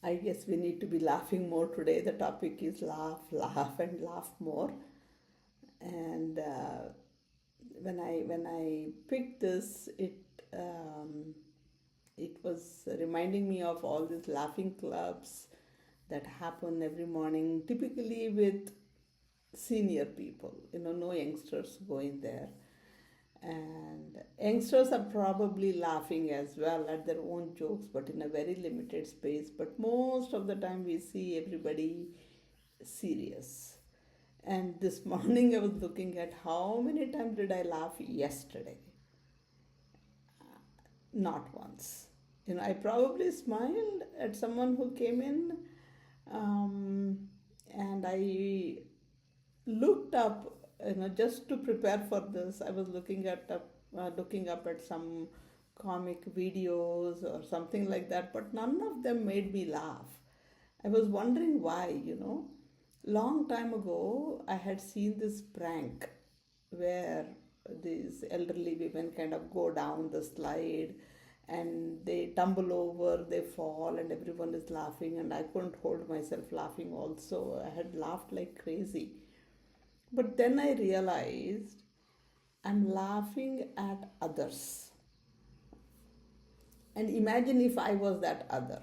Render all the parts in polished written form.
I guess we need to be laughing more today. The topic is laugh, laugh, and laugh more. And when I picked this, um, it was reminding me of all these laughing clubs that happen every morning, typically with senior people. No youngsters going there. And youngsters are probably laughing as well at their own jokes, but in a very limited space. But most of the time, we see everybody serious. And this morning, I was looking at how many times did I laugh yesterday? Not once. I probably smiled at someone who came in, um, and I looked up, just to prepare for this. I was looking up at some comic videos or something like that, but none of them made me laugh. I was wondering why. Long time ago, I had seen this prank where these elderly women kind of go down the slide and they tumble over, they fall, and everyone is laughing. And I couldn't hold myself laughing also. I had laughed like crazy. But then I realized I'm laughing at others. And imagine if I was that other.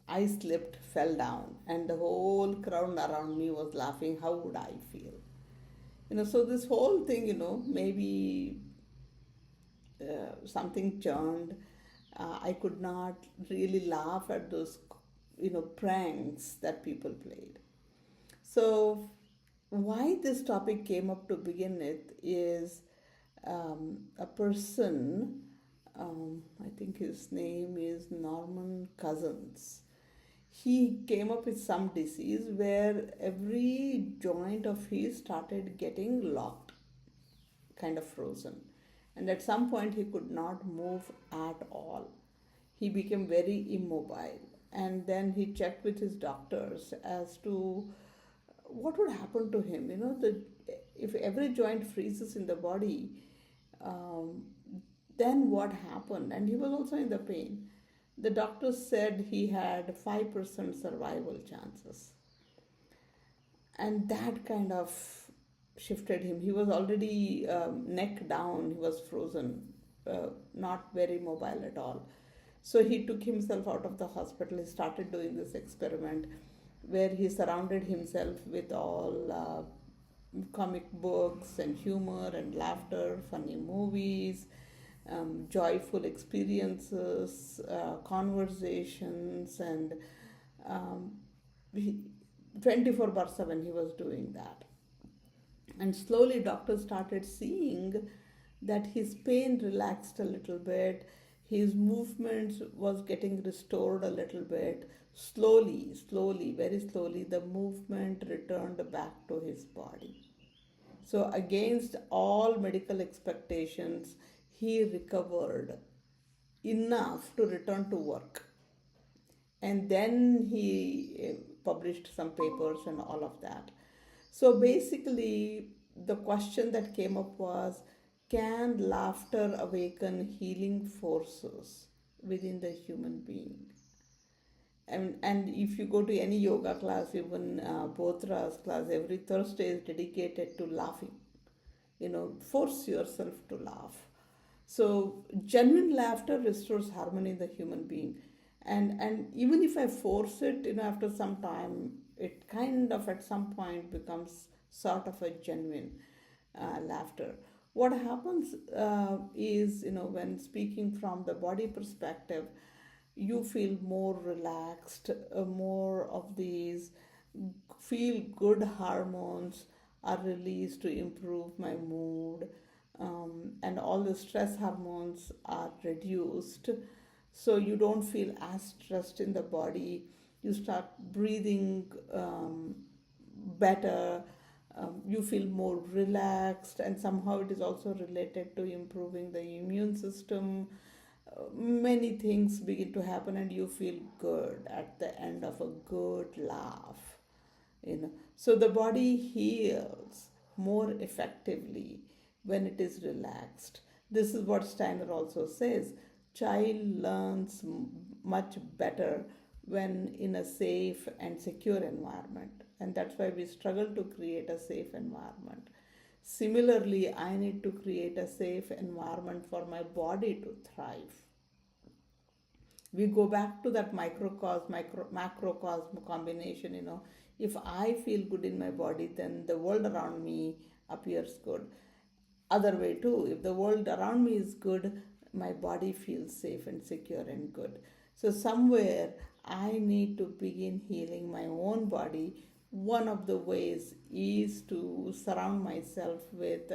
I slipped, fell down, and the whole crowd around me was laughing. How would I feel? So this whole thing, maybe something churned. I could not really laugh at those, pranks that people played. So, why this topic came up to begin with is a person, I think his name is Norman Cousins. He came up with some disease where every joint of his started getting locked, kind of frozen. And at some point, he could not move at all. He became very immobile. And then he checked with his doctors as to what would happen to him. If every joint freezes in the body, um, then what happened? And he was also in the pain. The doctors said he had 5% survival chances. And that kind of shifted him. He was already neck down, he was frozen, not very mobile at all. So he took himself out of the hospital. He started doing this experiment where he surrounded himself with all comic books and humor and laughter, funny movies, joyful experiences, conversations, and um, 24 bar 7 he was doing that. And slowly, doctors started seeing that his pain relaxed a little bit, his movements was getting restored a little bit. Slowly, very slowly, the movement returned back to his body. So, against all medical expectations, he recovered enough to return to work. And then he published some papers and all of that. So basically, the question that came up was, can laughter awaken healing forces within the human being? And if you go to any yoga class, even Bothra's class, every Thursday is dedicated to laughing. Force yourself to laugh. So genuine laughter restores harmony in the human being. And even if I force it, after some time, it kind of at some point becomes sort of a genuine laughter. What happens is, when speaking from the body perspective, you feel more relaxed, more of these feel good hormones are released to improve my mood, and all the stress hormones are reduced. So you don't feel as stressed in the body. You start breathing better. You feel more relaxed, and somehow it is also related to improving the immune system. Many things begin to happen, and you feel good at the end of a good laugh. So the body heals more effectively when it is relaxed. This is what Steiner also says. Child learns much better when in a safe and secure environment. And that's why we struggle to create a safe environment. Similarly, I need to create a safe environment for my body to thrive. We go back to that microcosm macrocosm combination. If I feel good in my body, then the world around me appears good. Other way too, if the world around me is good, my body feels safe and secure and good. So somewhere I need to begin healing my own body. One of the ways is to surround myself with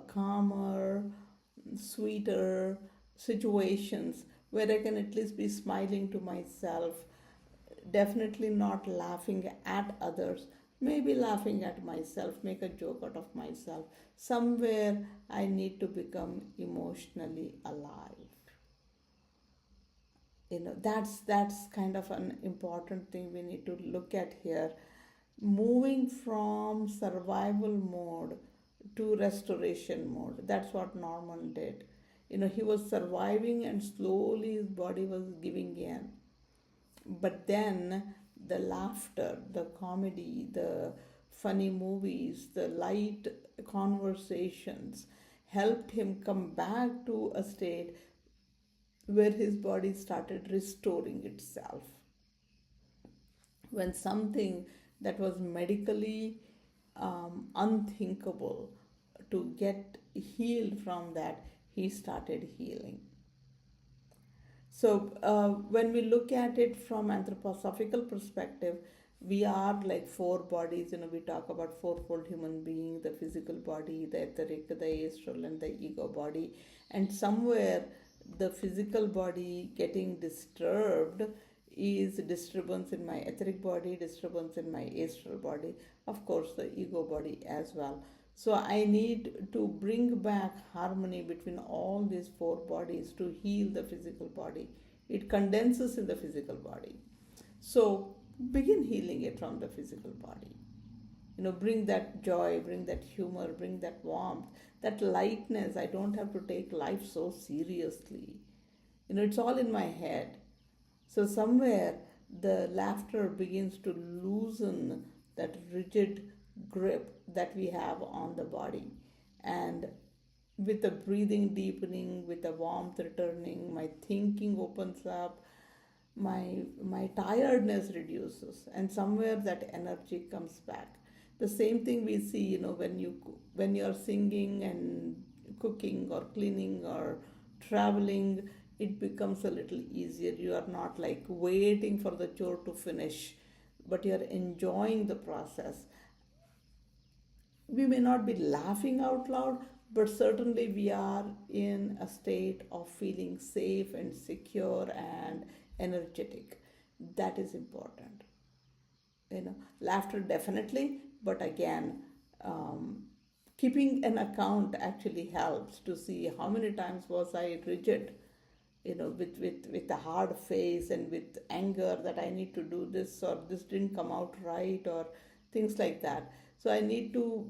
calmer, sweeter situations where I can at least be smiling to myself, definitely not laughing at others, maybe laughing at myself, make a joke out of myself. Somewhere I need to become emotionally alive. That's kind of an important thing we need to look at here. Moving from survival mode to restoration mode. That's what Norman did. He was surviving and slowly his body was giving in. But then the laughter, the comedy, the funny movies, the light conversations helped him come back to a state where his body started restoring itself. When something that was medically unthinkable to get healed from that, he started healing. So when we look at it from anthroposophical perspective, we are like four bodies. We talk about fourfold human being: the physical body, the etheric, the astral, and the ego body. And somewhere the physical body getting disturbed is disturbance in my etheric body, disturbance in my astral body, of course the ego body as well. So I need to bring back harmony between all these four bodies to heal the physical body. It condenses in the physical body. So begin healing it from the physical body. Bring that joy, bring that humor, bring that warmth, that lightness. I don't have to take life so seriously. It's all in my head. So somewhere the laughter begins to loosen that rigid grip that we have on the body. And with the breathing deepening, with the warmth returning, my thinking opens up, my tiredness reduces, and somewhere that energy comes back. The same thing we see, when you're singing and cooking or cleaning or traveling, it becomes a little easier. You are not like waiting for the chore to finish, but you're enjoying the process. We may not be laughing out loud, but certainly we are in a state of feeling safe and secure and energetic. That is important. Laughter definitely, but again, keeping an account actually helps to see how many times was I rigid, with a hard face and with anger that I need to do this, or this didn't come out right, or things like that. So I need to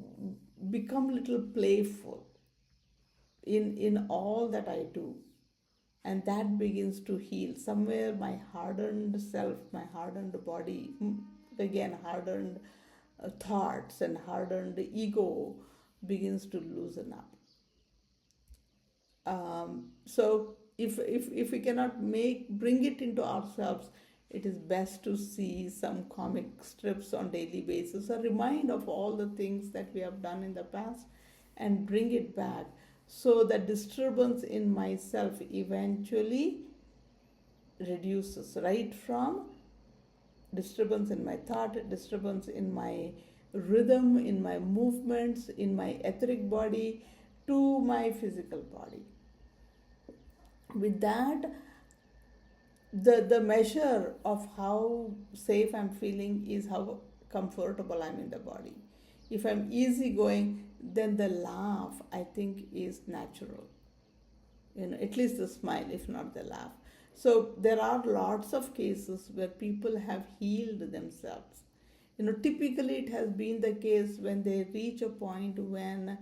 become a little playful in all that I do. And that begins to heal. Somewhere my hardened self, my hardened body, again, hardened thoughts and hardened ego begins to loosen up. So if we cannot bring it into ourselves, it is best to see some comic strips on daily basis, a remind of all the things that we have done in the past, and bring it back, so that disturbance in myself eventually reduces, right from disturbance in my thought, disturbance in my rhythm, in my movements, in my etheric body, to my physical body. With that, the measure of how safe I'm feeling is how comfortable I'm in the body. If I'm easygoing, then the laugh, I think, is natural. At least the smile, if not the laugh. So there are lots of cases where people have healed themselves. Typically it has been the case when they reach a point when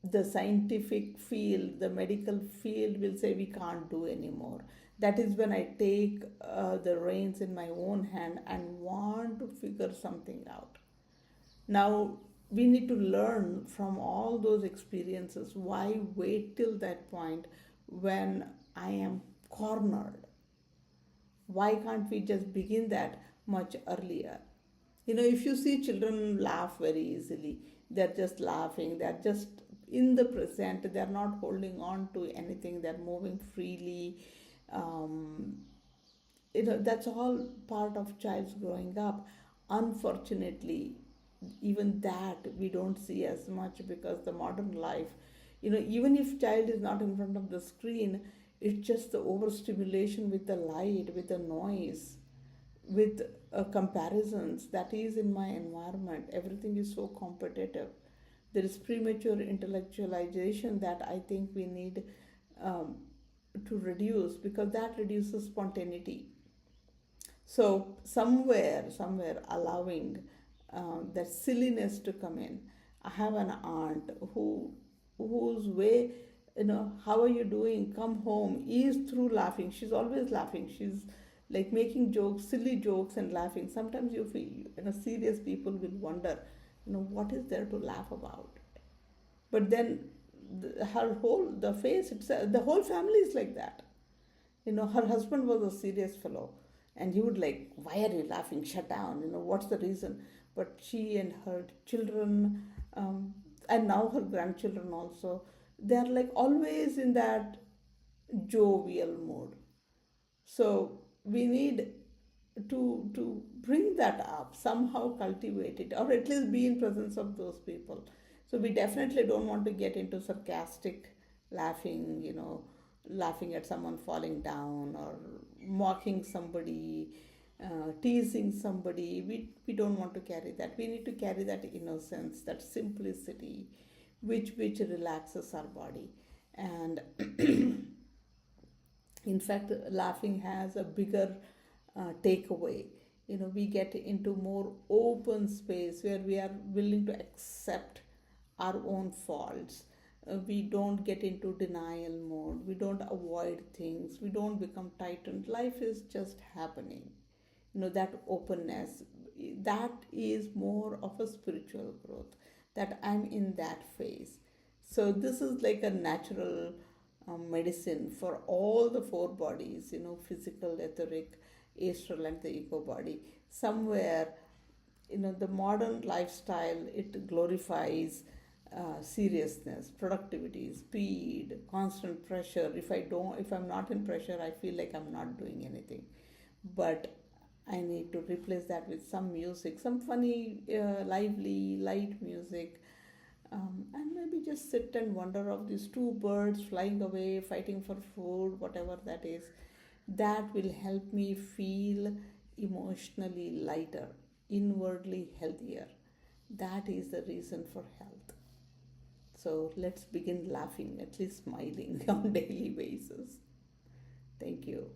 the scientific field, the medical field will say we can't do anymore. That is when I take the reins in my own hand and want to figure something out. Now, we need to learn from all those experiences. Why wait till that point when I am cornered? Why can't we just begin that much earlier? If you see children laugh very easily, they're just laughing, they're just in the present, they're not holding on to anything, they're moving freely. Um, that's all part of child's growing up. Unfortunately, even that we don't see as much because the modern life, even if child is not in front of the screen, it's just the overstimulation with the light, with the noise, with comparisons that is in my environment. Everything is so competitive. There is premature intellectualization that I think we need um, to reduce, because that reduces spontaneity. So somewhere allowing that silliness to come in. I have an aunt whose way, how are you doing? Come home is through laughing. She's always laughing. She's like making jokes, silly jokes, and laughing. Sometimes you feel, serious people will wonder, what is there to laugh about? But then her whole the face itself, the whole family is like that. Her husband was a serious fellow, and he would like, why are you laughing? Shut down. What's the reason? But she and her children, and now her grandchildren also, they're like always in that jovial mood. So we need to bring that up, somehow cultivate it, or at least be in presence of those people. So we definitely don't want to get into sarcastic laughing, laughing at someone falling down, or mocking somebody, teasing somebody. We don't want to carry that. We need to carry that innocence, that simplicity, which relaxes our body. And in fact, laughing has a bigger takeaway. We get into more open space where we are willing to accept our own faults. We don't get into denial mode. We don't avoid things. We don't become tightened. Life is just happening. That openness, that is more of a spiritual growth, that I'm in that phase. So this is like a natural medicine for all the four bodies, physical, etheric, astral, and the ego body. Somewhere, the modern lifestyle, it glorifies seriousness, productivity, speed, constant pressure. If I'm not in pressure, I feel like I'm not doing anything. But I need to replace that with some music, some funny, lively, light music, and maybe just sit and wonder of these two birds flying away, fighting for food, whatever that is. That will help me feel emotionally lighter, inwardly healthier. That is the reason for health. So let's begin laughing, at least smiling on daily basis. Thank you.